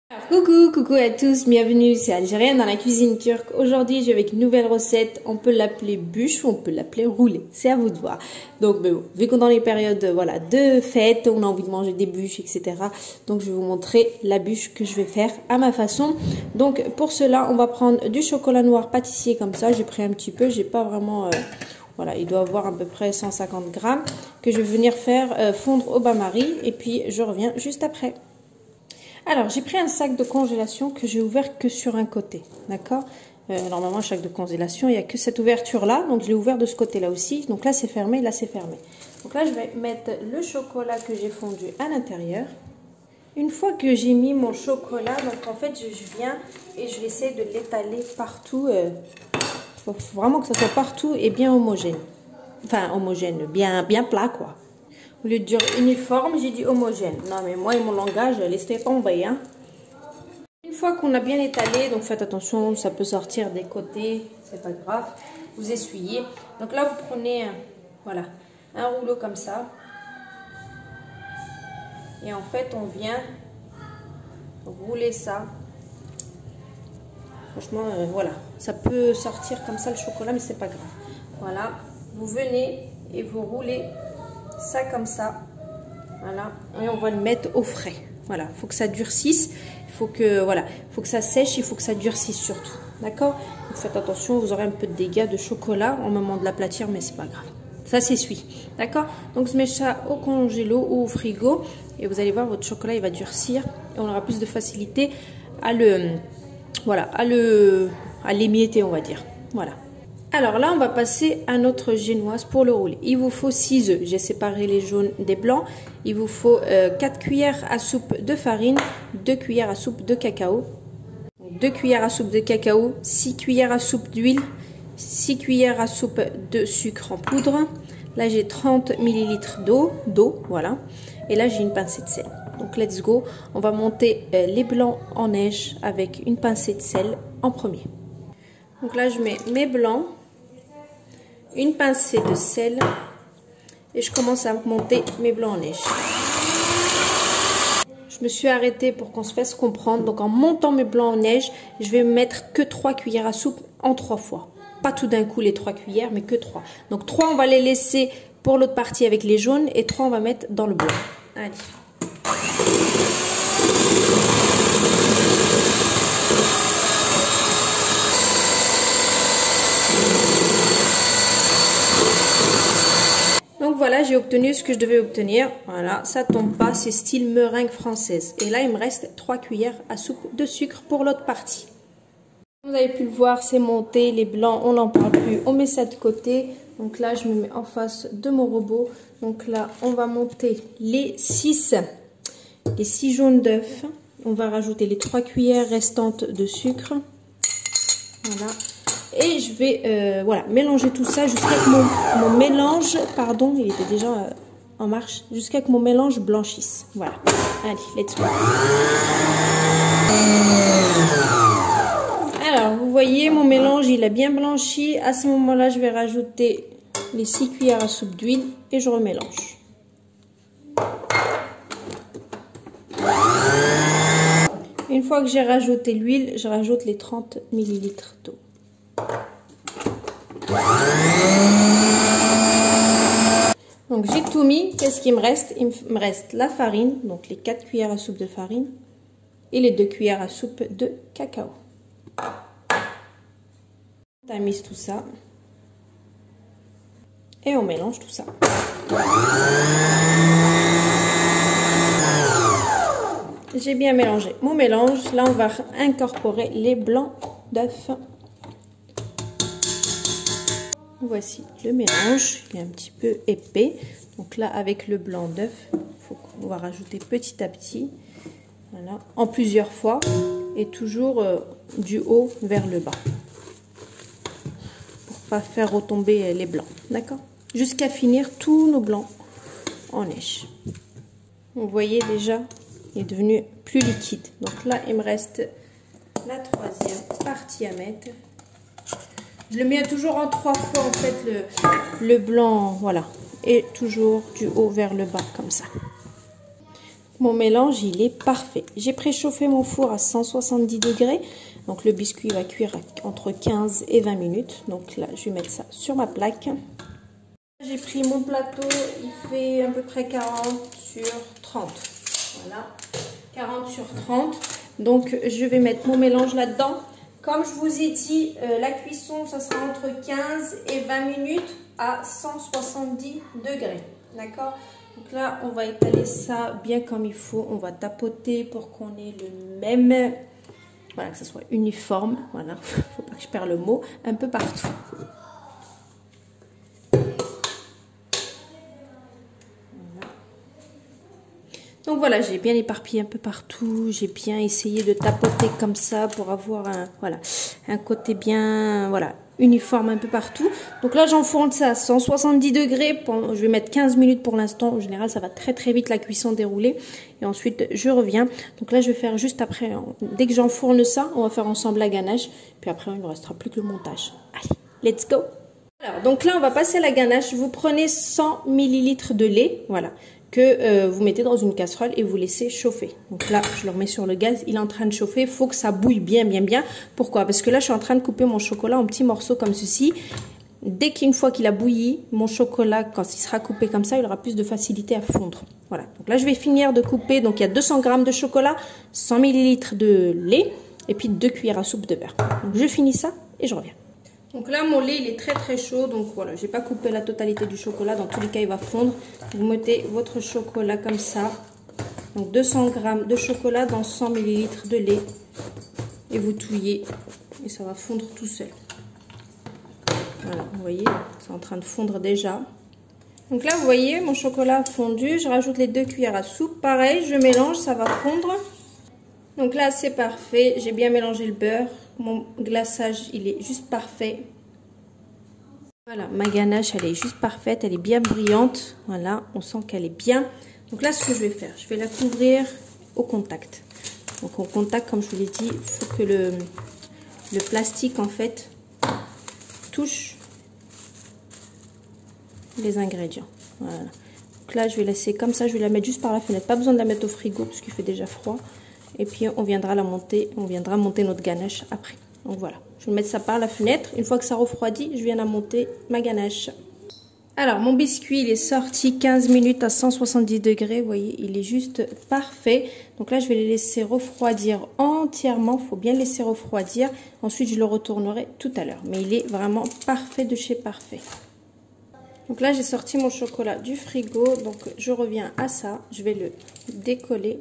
Coucou à tous, bienvenue, c'est Algérienne dans la cuisine turque. Aujourd'hui, je vais avec une nouvelle recette. On peut l'appeler bûche ou on peut l'appeler roulé, c'est à vous de voir. Donc, vu qu'on est dans les périodes de fêtes, on a envie de manger des bûches, etc. Donc, je vais vous montrer la bûche que je vais faire à ma façon. Donc, pour cela, on va prendre du chocolat noir pâtissier comme ça. J'ai pris un petit peu, j'ai pas vraiment... Voilà, il doit avoir à peu près 150 grammes que je vais venir faire fondre au bain-marie. Et puis, je reviens juste après. Alors, j'ai pris un sac de congélation que j'ai ouvert que sur un côté, d'accord? Normalement, sac de congélation, il n'y a que cette ouverture-là, donc je l'ai ouvert de ce côté-là aussi. Donc là, c'est fermé, là, c'est fermé. Donc là, je vais mettre le chocolat que j'ai fondu à l'intérieur. Une fois que j'ai mis mon chocolat, donc en fait, je viens et je vais essayer de l'étaler partout. Il faut vraiment que ça soit partout et bien homogène. Enfin, homogène, bien plat, quoi. Au lieu de dire uniforme, j'ai dit homogène. Non, mais moi et mon langage, laissez tomber. Hein. Une fois qu'on a bien étalé, donc faites attention, ça peut sortir des côtés, c'est pas grave. Vous essuyez. Donc là, vous prenez voilà, un rouleau comme ça. Et en fait, on vient rouler ça. Franchement, voilà. Ça peut sortir comme ça le chocolat, mais c'est pas grave. Voilà. Vous venez et vous roulez ça comme ça, voilà, et on va le mettre au frais. Voilà, il faut que ça durcisse, il faut que voilà, faut que ça sèche, il faut que ça durcisse surtout, d'accord? Faites attention, vous aurez un peu de dégâts de chocolat au moment de l'aplatir, mais c'est pas grave, ça s'essuie, d'accord? Donc je mets ça au congélo ou au frigo et vous allez voir, votre chocolat il va durcir et on aura plus de facilité à le voilà, à l'émietter, on va dire, voilà. Alors là, on va passer à notre génoise pour le rouler. Il vous faut 6 œufs. J'ai séparé les jaunes des blancs. Il vous faut 4 cuillères à soupe de farine, 2 cuillères à soupe de cacao, 2 cuillères à soupe de cacao, 6 cuillères à soupe d'huile, 6 cuillères à soupe de sucre en poudre. Là, j'ai 30 ml d'eau, voilà. Et là, j'ai une pincée de sel. Donc, let's go. On va monter les blancs en neige avec une pincée de sel en premier. Donc là, je mets mes blancs. Une pincée de sel et je commence à monter mes blancs en neige. Je me suis arrêtée pour qu'on se fasse comprendre. Donc en montant mes blancs en neige, je vais mettre que 3 cuillères à soupe en 3 fois. Pas tout d'un coup les 3 cuillères, mais que 3. Donc 3, on va les laisser pour l'autre partie avec les jaunes et 3, on va mettre dans le blanc. Allez. Donc voilà, j'ai obtenu ce que je devais obtenir. Voilà, ça tombe pas, c'est style meringue française. Et là, il me reste 3 cuillères à soupe de sucre pour l'autre partie. Vous avez pu le voir, c'est monté. Les blancs, on n'en parle plus. On met ça de côté. Donc là, je me mets en face de mon robot. Donc là, on va monter les 6 jaunes d'œufs. On va rajouter les 3 cuillères restantes de sucre. Voilà. Et je vais voilà, mélanger tout ça jusqu'à ce que mon mélange, pardon, il était déjà en marche, jusqu'à que mon mélange blanchisse. Voilà. Allez, let's go. Alors, vous voyez, mon mélange, il a bien blanchi. À ce moment-là, je vais rajouter les 6 cuillères à soupe d'huile et je remélange. Une fois que j'ai rajouté l'huile, je rajoute les 30 ml d'eau. Donc j'ai tout mis. Qu'est-ce qu'il me reste? Il me reste la farine, donc les 4 cuillères à soupe de farine et les 2 cuillères à soupe de cacao. On tamise tout ça et on mélange tout ça. J'ai bien mélangé mon mélange. Là, on va incorporer les blancs d'œufs. Voici le mélange, il est un petit peu épais. Donc là, avec le blanc d'œuf, on va rajouter petit à petit, voilà, en plusieurs fois et toujours du haut vers le bas pour pas faire retomber les blancs, d'accord? Jusqu'à finir tous nos blancs en neige. Vous voyez déjà, il est devenu plus liquide. Donc là, il me reste la 3e partie à mettre. Je le mets toujours en 3 fois en fait le blanc, voilà, et toujours du haut vers le bas comme ça. Mon mélange, il est parfait. J'ai préchauffé mon four à 170 degrés. Donc le biscuit va cuire entre 15 et 20 minutes. Donc là, je vais mettre ça sur ma plaque. J'ai pris mon plateau, il fait à peu près 40 sur 30. Voilà, 40 sur 30. Donc je vais mettre mon mélange là-dedans. Comme je vous ai dit, la cuisson, ça sera entre 15 et 20 minutes à 170 degrés. D'accord? Donc là, on va étaler ça bien comme il faut. On va tapoter pour qu'on ait le même... Voilà, que ce soit uniforme. Voilà, faut pas que je perde le mot. Un peu partout. Donc voilà, j'ai bien éparpillé un peu partout, j'ai bien essayé de tapoter comme ça pour avoir un côté bien uniforme un peu partout. Donc là, j'enfourne ça à 170 degrés, je vais mettre 15 minutes pour l'instant. En général, ça va très très vite la cuisson déroulée. Et ensuite, je reviens. Donc là, je vais faire juste après, dès que j'enfourne ça, on va faire ensemble la ganache. Puis après, il ne restera plus que le montage. Allez, let's go! Alors, donc là, on va passer à la ganache. Vous prenez 100 ml de lait, voilà, que vous mettez dans une casserole et vous laissez chauffer. Donc là, je le remets sur le gaz, il est en train de chauffer. Il faut que ça bouille bien, bien, bien. Pourquoi? Parce que là, je suis en train de couper mon chocolat en petits morceaux comme ceci. Dès qu'une fois qu'il a bouilli, mon chocolat, quand il sera coupé comme ça, il aura plus de facilité à fondre. Voilà, donc là, je vais finir de couper. Donc, il y a 200 g de chocolat, 100 ml de lait et puis 2 cuillères à soupe de beurre. Donc, je finis ça et je reviens. Donc là, mon lait, il est très très chaud. Donc voilà, je n'ai pas coupé la totalité du chocolat. Dans tous les cas, il va fondre. Vous mettez votre chocolat comme ça. Donc 200 g de chocolat dans 100 ml de lait. Et vous touillez. Et ça va fondre tout seul. Voilà, vous voyez, c'est en train de fondre déjà. Donc là, vous voyez, mon chocolat a fondu. Je rajoute les 2 cuillères à soupe. Pareil, je mélange, ça va fondre. Donc là, c'est parfait. J'ai bien mélangé le beurre. Mon glaçage, il est juste parfait. Voilà, ma ganache, elle est juste parfaite. Elle est bien brillante. Voilà, on sent qu'elle est bien. Donc là, ce que je vais faire, je vais la couvrir au contact. Donc au contact, comme je vous l'ai dit, il faut que le plastique, en fait, touche les ingrédients. Voilà. Donc là, je vais laisser comme ça. Je vais la mettre juste par la fenêtre. Pas besoin de la mettre au frigo parce qu'il fait déjà froid. Et puis on viendra la monter, monter notre ganache après. Donc voilà, je vais mettre ça par la fenêtre. Une fois que ça refroidit, je viens la monter ma ganache. Alors mon biscuit, il est sorti 15 minutes à 170 degrés. Vous voyez, il est juste parfait. Donc là, je vais les laisser refroidir entièrement. Il faut bien laisser refroidir. Ensuite, je le retournerai tout à l'heure. Mais il est vraiment parfait de chez parfait. Donc là, j'ai sorti mon chocolat du frigo. Donc je reviens à ça. Je vais le décoller.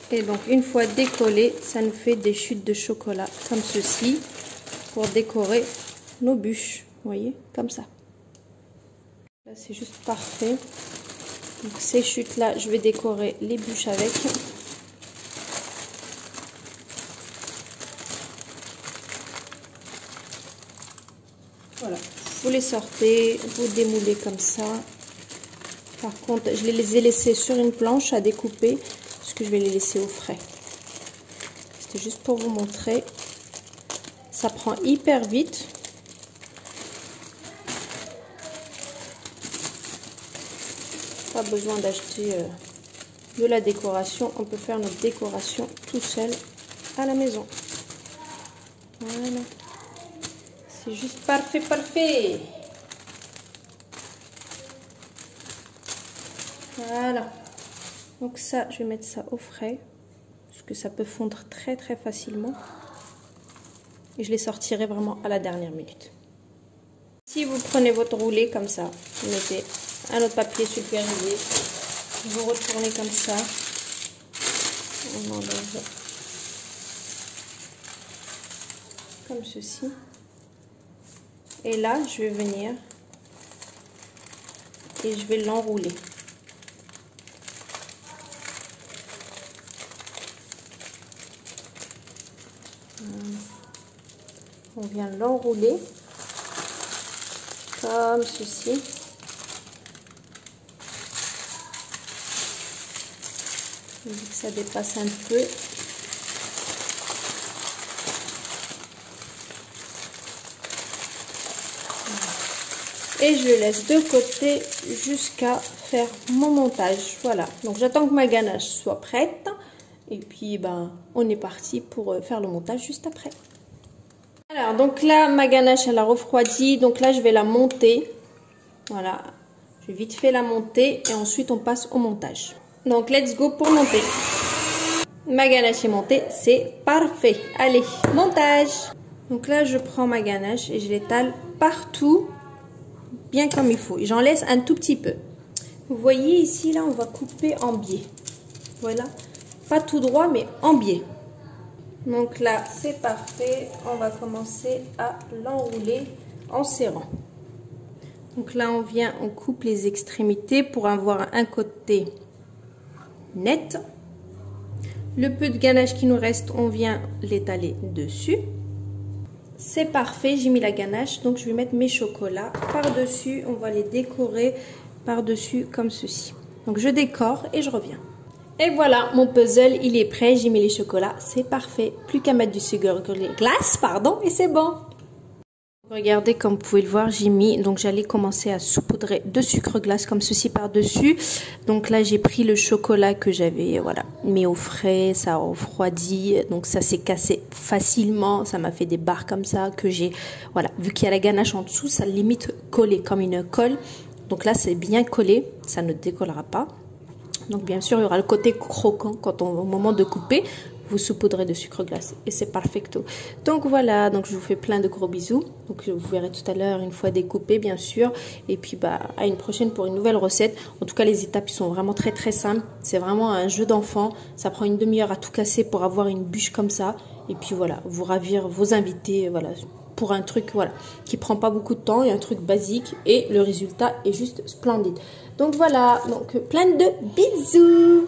Et donc une fois décollé, ça nous fait des chutes de chocolat comme ceci pour décorer nos bûches. Vous voyez, comme ça. Là, c'est juste parfait. Donc ces chutes là, je vais décorer les bûches avec. Voilà, vous les sortez, vous démoulez comme ça. Par contre, je les ai laissés sur une planche à découper. Que je vais les laisser au frais. C'était juste pour vous montrer. Ça prend hyper vite. Pas besoin d'acheter de la décoration. On peut faire notre décoration tout seul à la maison. Voilà. C'est juste parfait, parfait. Voilà. Donc ça, je vais mettre ça au frais, parce que ça peut fondre très très facilement. Et je les sortirai vraiment à la dernière minute. Si vous prenez votre roulé comme ça, vous mettez un autre papier sulfurisé, vous retournez comme ça, on enlève comme ceci. Et là, je vais venir et je vais l'enrouler. On vient l'enrouler comme ceci. Vu que ça dépasse un peu. Et je le laisse de côté jusqu'à faire mon montage. Voilà, donc j'attends que ma ganache soit prête. Et puis, ben, on est parti pour faire le montage juste après. Alors, donc là, ma ganache, elle a refroidi. Donc là, je vais la monter. Voilà, je vais vite fait la monter. Et ensuite, on passe au montage. Donc, let's go pour monter. Ma ganache est montée, c'est parfait. Allez, montage. Donc là, je prends ma ganache et je l'étale partout, bien comme il faut. J'en laisse un tout petit peu. Vous voyez ici, là, on va couper en biais. Voilà. Pas tout droit, mais en biais. Donc là, c'est parfait. On va commencer à l'enrouler en serrant. Donc là, on coupe les extrémités pour avoir un côté net. Le peu de ganache qui nous reste, on vient l'étaler dessus. C'est parfait, j'ai mis la ganache. Donc je vais mettre mes chocolats par-dessus. On va les décorer par-dessus comme ceci. Donc je décore et je reviens. Et voilà, mon puzzle, il est prêt. J'ai mis les chocolats, c'est parfait. Plus qu'à mettre du sucre glace, pardon, et c'est bon. Regardez, comme vous pouvez le voir, j'ai mis, donc j'allais commencer à saupoudrer de sucre glace comme ceci par-dessus. Donc là, j'ai pris le chocolat que j'avais, voilà, mis au frais, ça a refroidi, donc ça s'est cassé facilement, ça m'a fait des barres comme ça que j'ai, voilà, vu qu'il y a la ganache en dessous, ça limite collé comme une colle. Donc là, c'est bien collé, ça ne décollera pas. Donc bien sûr, il y aura le côté croquant quand au moment de couper. Vous saupoudrez de sucre glace et c'est perfecto. Donc voilà, donc je vous fais plein de gros bisous. Donc vous verrez tout à l'heure une fois découpé bien sûr. Et puis bah à une prochaine pour une nouvelle recette. En tout cas les étapes sont vraiment très simples. C'est vraiment un jeu d'enfant. Ça prend une demi-heure à tout casser pour avoir une bûche comme ça. Et puis voilà, vous ravir vos invités, voilà, pour un truc voilà qui prend pas beaucoup de temps et un truc basique. Et le résultat est juste splendide. Donc voilà, donc plein de bisous.